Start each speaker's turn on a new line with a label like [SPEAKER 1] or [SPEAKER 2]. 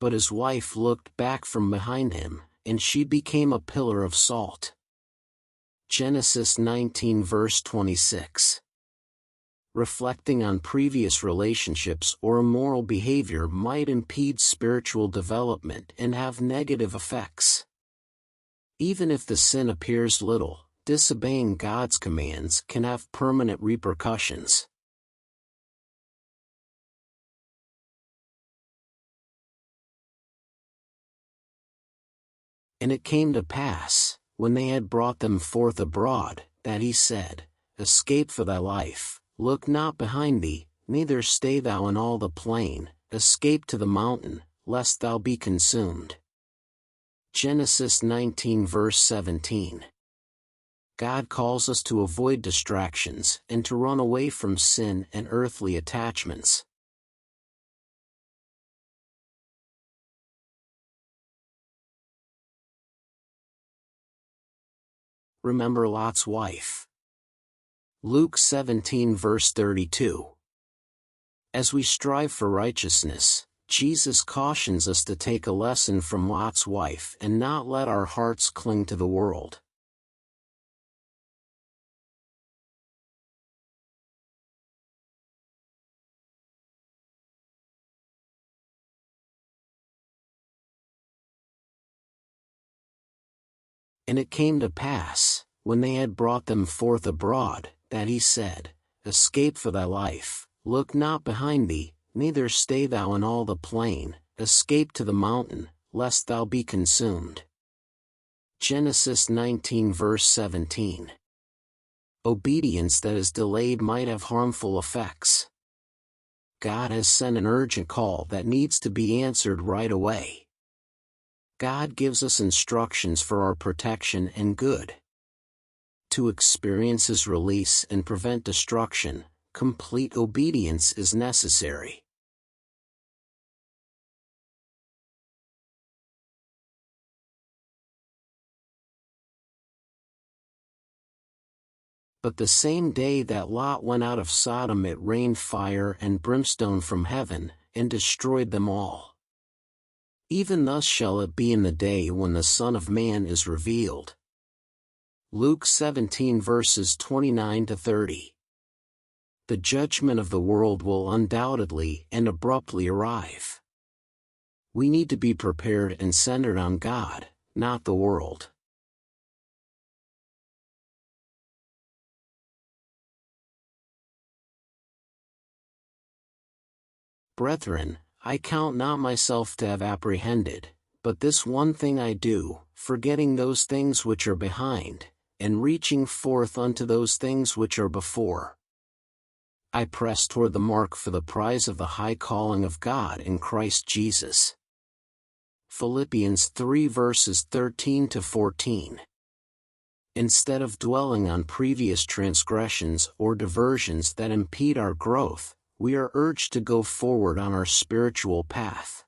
[SPEAKER 1] but his wife looked back from behind him, and she became a pillar of salt. Genesis 19 verse 26. Reflecting on previous relationships or immoral behavior might impede spiritual development and have negative effects. Even if the sin appears little, disobeying God's commands can have permanent repercussions. And it came to pass, when they had brought them forth abroad, that he said, Escape for thy life, look not behind thee, neither stay thou in all the plain, escape to the mountain, lest thou be consumed. Genesis 19 verse 17. God calls us to avoid distractions and to run away from sin and earthly attachments. Remember Lot's wife. Luke 17 verse 32. As we strive for righteousness, Jesus cautions us to take a lesson from Lot's wife and not let our hearts cling to the world. And it came to pass, when they had brought them forth abroad, that he said, Escape for thy life, look not behind thee, neither stay thou in all the plain, escape to the mountain, lest thou be consumed. Genesis 19 verse 17. Obedience that is delayed might have harmful effects. God has sent an urgent call that needs to be answered right away. God gives us instructions for our protection and good. To experience His release and prevent destruction, complete obedience is necessary. But the same day that Lot went out of Sodom it rained fire and brimstone from heaven, and destroyed them all. Even thus shall it be in the day when the Son of Man is revealed. Luke 17 verses 29 to 30. The judgment of the world will undoubtedly and abruptly arrive. We need to be prepared and centered on God, not the world. Brethren, I count not myself to have apprehended, but this one thing I do, forgetting those things which are behind, and reaching forth unto those things which are before. I press toward the mark for the prize of the high calling of God in Christ Jesus. Philippians 3 verses 13 to 14. Instead of dwelling on previous transgressions or diversions that impede our growth, we are urged to go forward on our spiritual path.